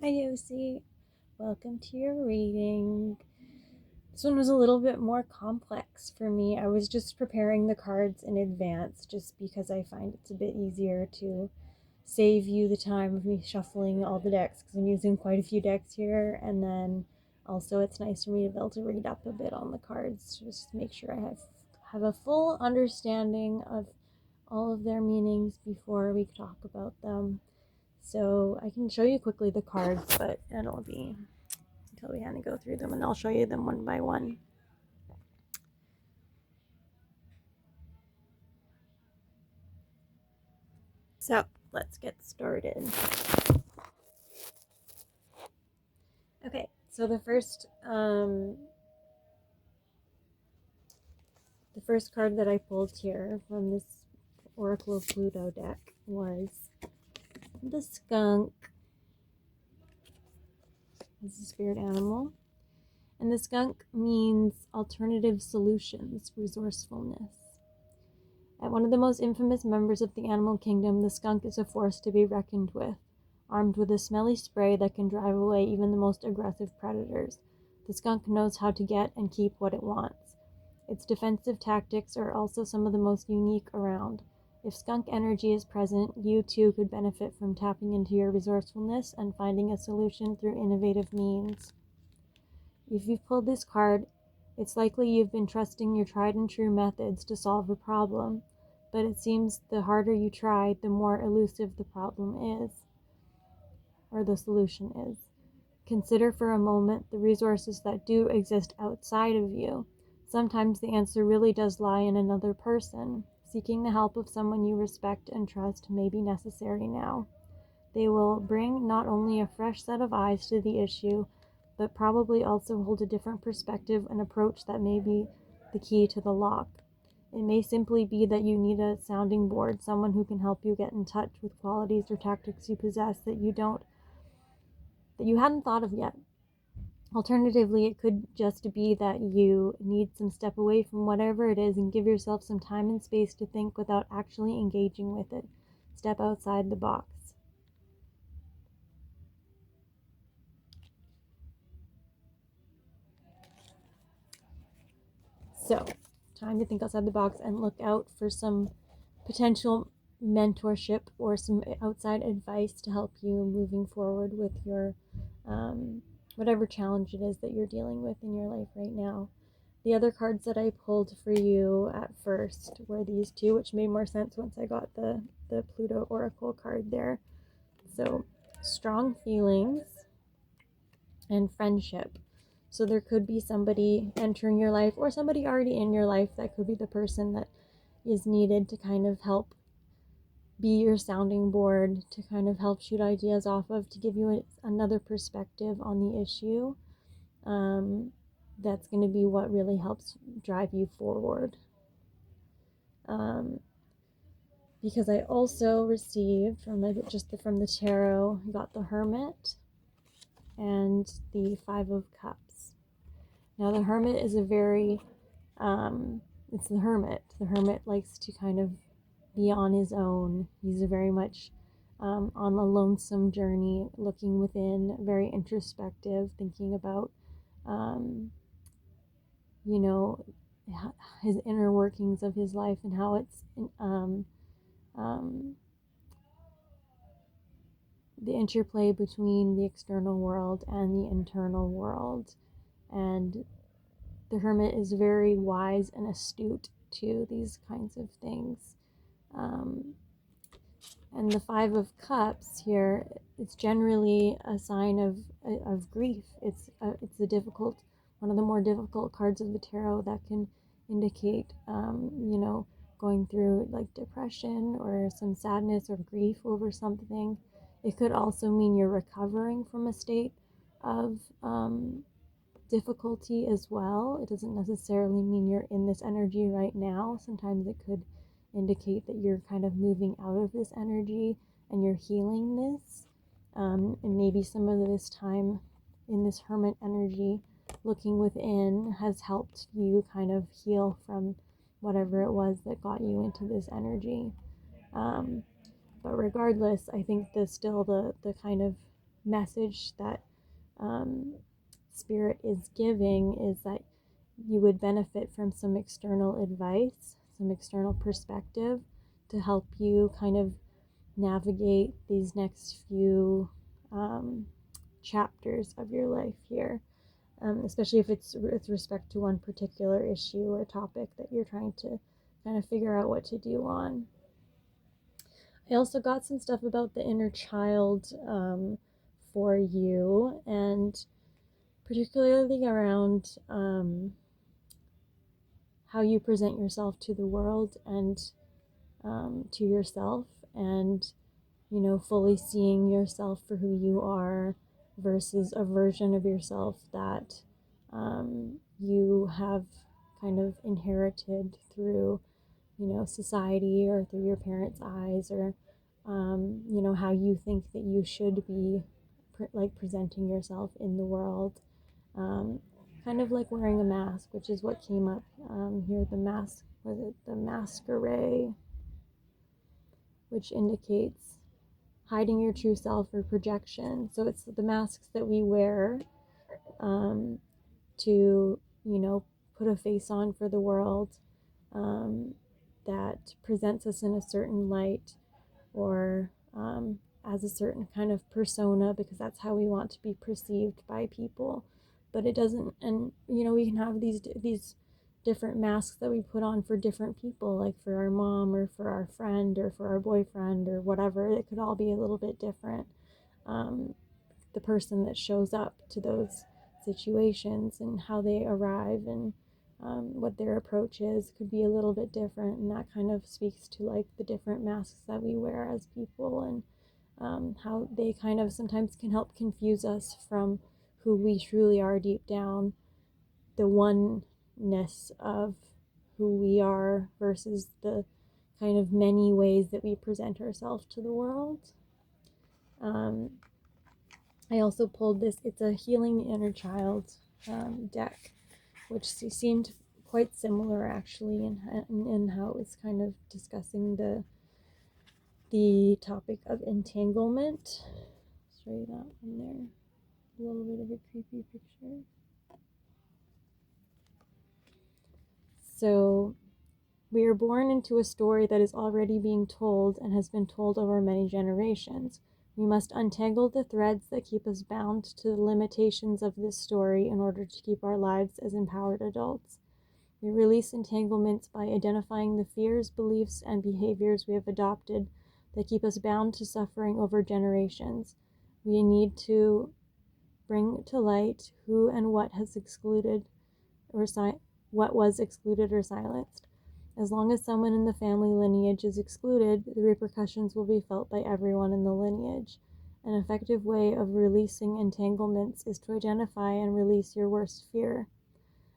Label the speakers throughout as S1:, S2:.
S1: Hi Yossi, welcome to your reading. This one was a little bit more complex for me. I was just preparing the cards in advance just because I find it's a bit easier to save you the time of me shuffling all the decks because I'm using quite a few decks here, and then also it's nice for me to be able to read up a bit on the cards just to make sure I have a full understanding of all of their meanings before we talk about them. So I can show you quickly the cards, but it'll be until we kind of go through them, and I'll show you them one by one. So let's get started. Okay, so the first card that I pulled here from this Oracle of Pluto deck was the skunk as a spirit animal. And the skunk means alternative solutions, resourcefulness. At one of the most infamous members of the animal kingdom, the skunk is a force to be reckoned with. Armed with a smelly spray that can drive away even the most aggressive predators, the skunk knows how to get and keep what it wants. Its defensive tactics are also some of the most unique around. If skunk energy is present, you too could benefit from tapping into your resourcefulness and finding a solution through innovative means. If you've pulled this card, it's likely you've been trusting your tried and true methods to solve a problem, but it seems the harder you try, the more elusive the problem is, or the solution is. Consider for a moment the resources that do exist outside of you. Sometimes the answer really does lie in another person. Seeking the help of someone you respect and trust may be necessary now. They will bring not only a fresh set of eyes to the issue, but probably also hold a different perspective and approach that may be the key to the lock. It may simply be that you need a sounding board, someone who can help you get in touch with qualities or tactics you possess that you hadn't thought of yet. Alternatively, it could just be that you need some step away from whatever it is and give yourself some time and space to think without actually engaging with it. Step outside the box. So, time to think outside the box and look out for some potential mentorship or some outside advice to help you moving forward with your whatever challenge it is that you're dealing with in your life right now. The other cards that I pulled for you at first were these two, which made more sense once I got the Pluto Oracle card there. So, strong feelings and friendship. So there could be somebody entering your life or somebody already in your life that could be the person that is needed to kind of help be your sounding board, to kind of help shoot ideas off of, to give you another perspective on the issue. That's going to be what really helps drive you forward. Because I also received from the tarot, got the Hermit and the Five of Cups. Now the Hermit is a very it's the Hermit. The Hermit likes to kind of be on his own. He's very much on a lonesome journey, looking within, very introspective, thinking about, you know, his inner workings of his life and how it's um, the interplay between the external world and the internal world. And the Hermit is very wise and astute to these kinds of things. And the Five of Cups here, it's generally a sign of grief. It's a difficult, one of the more difficult cards of the tarot that can indicate, going through like depression or some sadness or grief over something. It could also mean you're recovering from a state of difficulty as well. It doesn't necessarily mean you're in this energy right now. Sometimes it could indicate that you're kind of moving out of this energy and you're healing this. And maybe some of this time in this Hermit energy, looking within, has helped you kind of heal from whatever it was that got you into this energy. But regardless, I think the kind of message that Spirit is giving is that you would benefit from some external advice, some external perspective to help you kind of navigate these next few chapters of your life here, especially if it's with respect to one particular issue or topic that you're trying to kind of figure out what to do on. I also got some stuff about the inner child for you, and particularly around how you present yourself to the world and to yourself, and fully seeing yourself for who you are versus a version of yourself that you have kind of inherited through society or through your parents' eyes, or how you think that you should be presenting yourself in the world, kind of like wearing a mask, which is what came up here. The mask, was it the masquerade, which indicates hiding your true self or projection. So it's the masks that we wear to put a face on for the world, that presents us in a certain light, or as a certain kind of persona, because that's how we want to be perceived by people. But it doesn't, and we can have these different masks that we put on for different people, like for our mom or for our friend or for our boyfriend or whatever. It could all be a little bit different. The person that shows up to those situations and how they arrive, and what their approach is, could be a little bit different, and that kind of speaks to like the different masks that we wear as people, and how they kind of sometimes can help confuse us from who we truly are deep down, the oneness of who we are versus the kind of many ways that we present ourselves to the world. I also pulled this, it's a Healing the Inner Child deck, which seemed quite similar actually in how it was kind of discussing the topic of entanglement. Let's show you that one there. A little bit of a creepy picture. So we are born into a story that is already being told and has been told over many generations. We must untangle the threads that keep us bound to the limitations of this story in order to keep our lives as empowered adults. We release entanglements by identifying the fears, beliefs, and behaviors we have adopted that keep us bound to suffering over generations. We need to bring to light who and what has excluded or what was excluded or silenced. As long as someone in the family lineage is excluded, the repercussions will be felt by everyone in the lineage. An effective way of releasing entanglements is to identify and release your worst fear.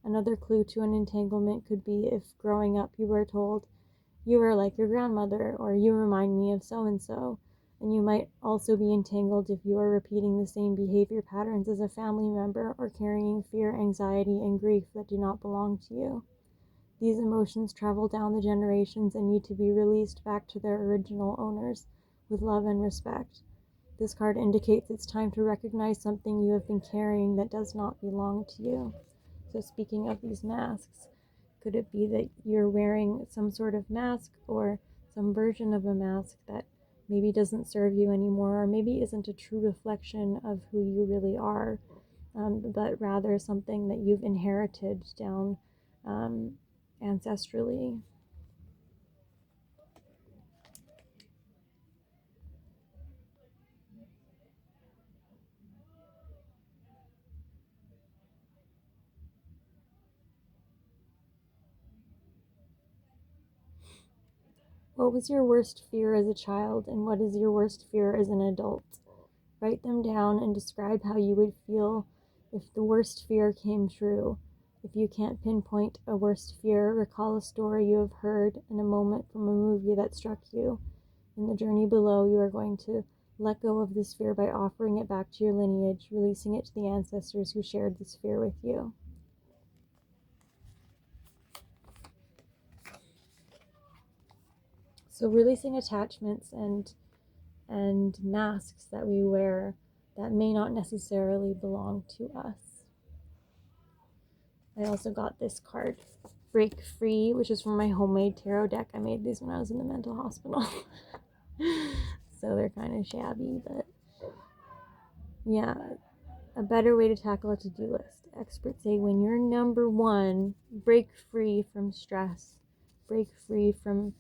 S1: Another clue to an entanglement could be if growing up you were told, "You are like your grandmother," or "You remind me of so and so." And you might also be entangled if you are repeating the same behavior patterns as a family member, or carrying fear, anxiety, and grief that do not belong to you. These emotions travel down the generations and need to be released back to their original owners with love and respect. This card indicates it's time to recognize something you have been carrying that does not belong to you. So speaking of these masks, could it be that you're wearing some sort of mask or some version of a mask that maybe doesn't serve you anymore, or maybe isn't a true reflection of who you really are, but rather something that you've inherited down ancestrally? What was your worst fear as a child, and what is your worst fear as an adult? Write them down and describe how you would feel if the worst fear came true. If you can't pinpoint a worst fear, recall a story you have heard and a moment from a movie that struck you. In the journey below, you are going to let go of this fear by offering it back to your lineage, releasing it to the ancestors who shared this fear with you. So releasing attachments and masks that we wear that may not necessarily belong to us. I also got this card, Break Free, which is from my homemade tarot deck. I made these when I was in the mental hospital. So they're kind of shabby, but yeah, a better way to tackle a to-do list. Experts say when you're number one, break free from stress, break free from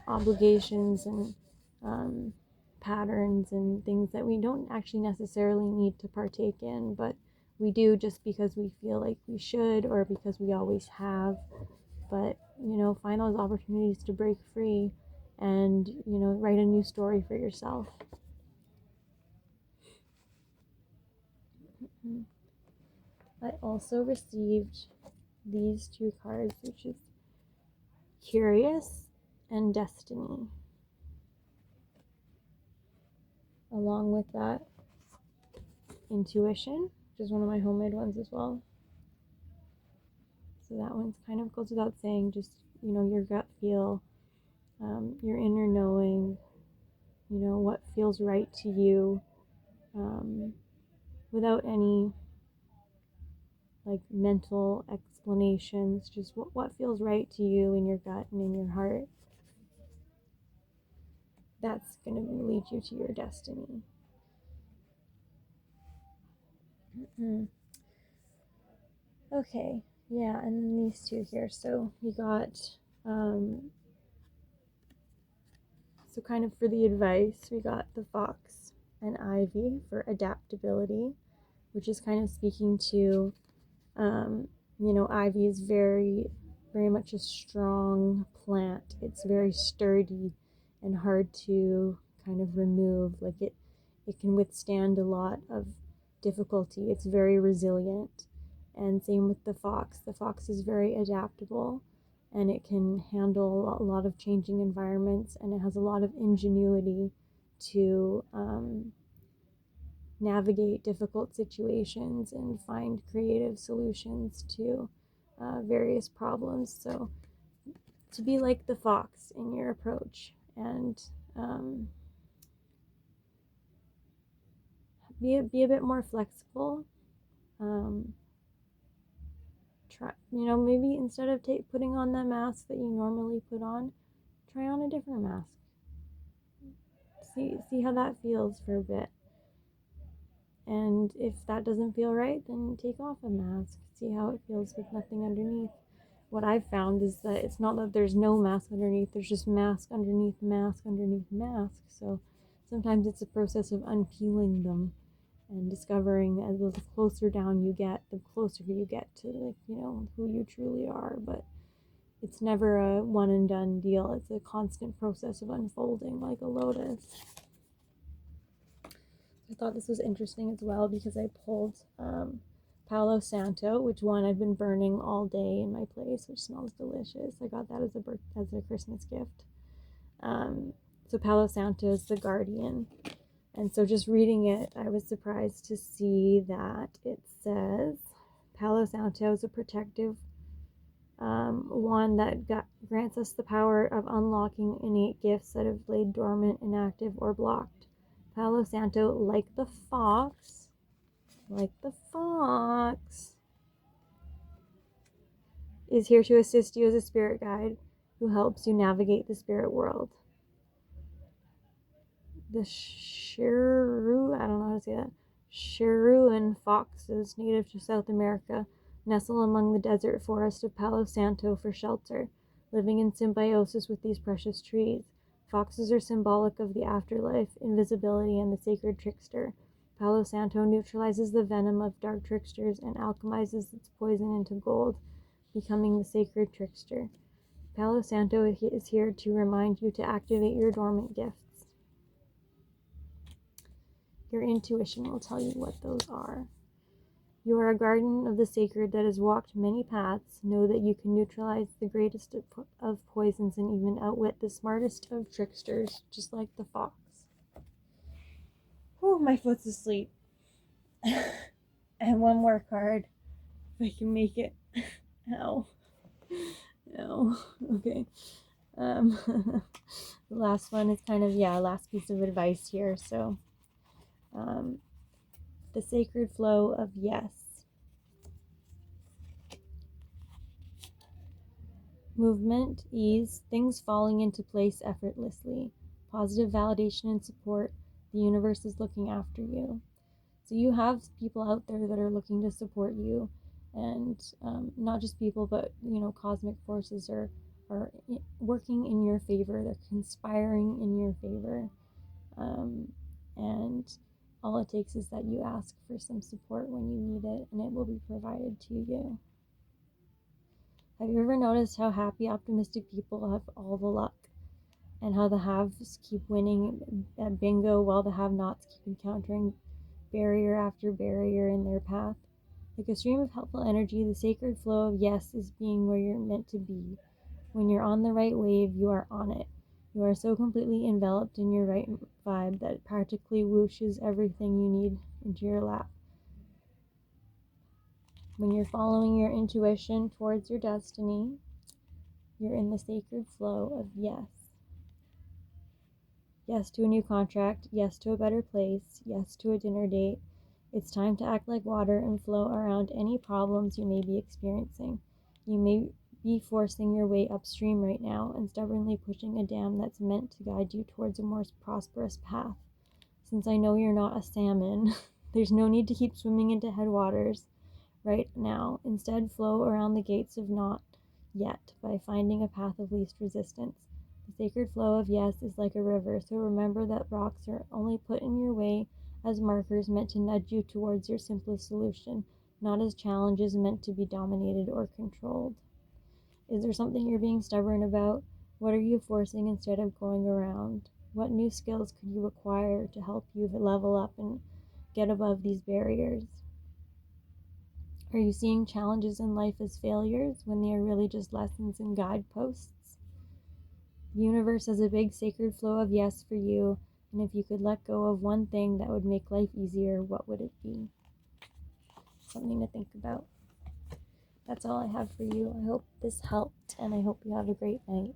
S1: obligations and patterns and things that we don't actually necessarily need to partake in, but we do just because we feel like we should or because we always have. But, find those opportunities to break free and, write a new story for yourself. I also received these two cards, which is Curious and Destiny. Along with that, Intuition, which is one of my homemade ones as well. So that one kind of goes without saying, just, your gut feel, your inner knowing, what feels right to you, without any mental explanations, just what feels right to you in your gut and in your heart. That's going to lead you to your destiny. Okay, yeah, and then these two here. So we got, so kind of for the advice, we got the Fox and Ivy for adaptability, which is kind of speaking to, ivy is very, very much a strong plant. It's very sturdy and hard to kind of remove. It can withstand a lot of difficulty. It's very resilient. And same with the fox. The fox is very adaptable and it can handle a lot of changing environments, and it has a lot of ingenuity to navigate difficult situations and find creative solutions to various problems. So to be like the fox in your approach and be a bit more flexible. Try, maybe instead of putting on that mask that you normally put on, try on a different mask. See how that feels for a bit. And if that doesn't feel right, then take off a mask. See how it feels with nothing underneath. What I've found is that it's not that there's no mask underneath, there's just mask underneath mask underneath mask. So sometimes it's a process of unpeeling them and discovering, as the closer down you get, the closer you get to who you truly are. But it's never a one and done deal. It's a constant process of unfolding like a lotus. I thought this was interesting as well because I pulled Palo Santo, which one I've been burning all day in my place, which smells delicious. I got that as a Christmas gift. So Palo Santo is the guardian. And so just reading it, I was surprised to see that it says Palo Santo is a protective one that grants us the power of unlocking innate gifts that have laid dormant, inactive, or blocked. Palo Santo, like the fox, is here to assist you as a spirit guide who helps you navigate the spirit world. The Shrew, I don't know how to say that, Shrewen foxes, native to South America, nestle among the desert forest of Palo Santo for shelter, living in symbiosis with these precious trees. Foxes are symbolic of the afterlife, invisibility, and the sacred trickster. Palo Santo neutralizes the venom of dark tricksters and alchemizes its poison into gold, becoming the sacred trickster. Palo Santo is here to remind you to activate your dormant gifts. Your intuition will tell you what those are. You are a guardian of the sacred that has walked many paths. Know that you can neutralize the greatest of poisons and even outwit the smartest of tricksters, just like the fox. Oh, my foot's asleep. And one more card, if I can make it. Ow. Okay. The last one is kind of, last piece of advice here. So The sacred flow of yes. Movement, ease, things falling into place effortlessly. Positive validation and support. The universe is looking after you. So you have people out there that are looking to support you, and not just people, but cosmic forces are working in your favor. They're conspiring in your favor, and all it takes is that you ask for some support when you need it, and it will be provided to you. Have you ever noticed how happy, optimistic people have all the luck, and how the haves keep winning at bingo while the have-nots keep encountering barrier after barrier in their path? Like a stream of helpful energy, the sacred flow of yes is being where you're meant to be. When you're on the right wave, you are on it. You are so completely enveloped in your right vibe that it practically whooshes everything you need into your lap. When you're following your intuition towards your destiny, you're in the sacred flow of yes. Yes to a new contract, yes to a better place, yes to a dinner date. It's time to act like water and flow around any problems you may be experiencing. You may be forcing your way upstream right now and stubbornly pushing a dam that's meant to guide you towards a more prosperous path. Since I know you're not a salmon, there's no need to keep swimming into headwaters right now. Instead, flow around the gates of not yet by finding a path of least resistance. The sacred flow of yes is like a river, so remember that rocks are only put in your way as markers meant to nudge you towards your simplest solution, not as challenges meant to be dominated or controlled. Is there something you're being stubborn about? What are you forcing instead of going around? What new skills could you acquire to help you level up and get above these barriers? Are you seeing challenges in life as failures when they are really just lessons and guideposts? The universe has a big sacred flow of yes for you, and if you could let go of one thing that would make life easier, what would it be? Something to think about. That's all I have for you. I hope this helped, and I hope you have a great night.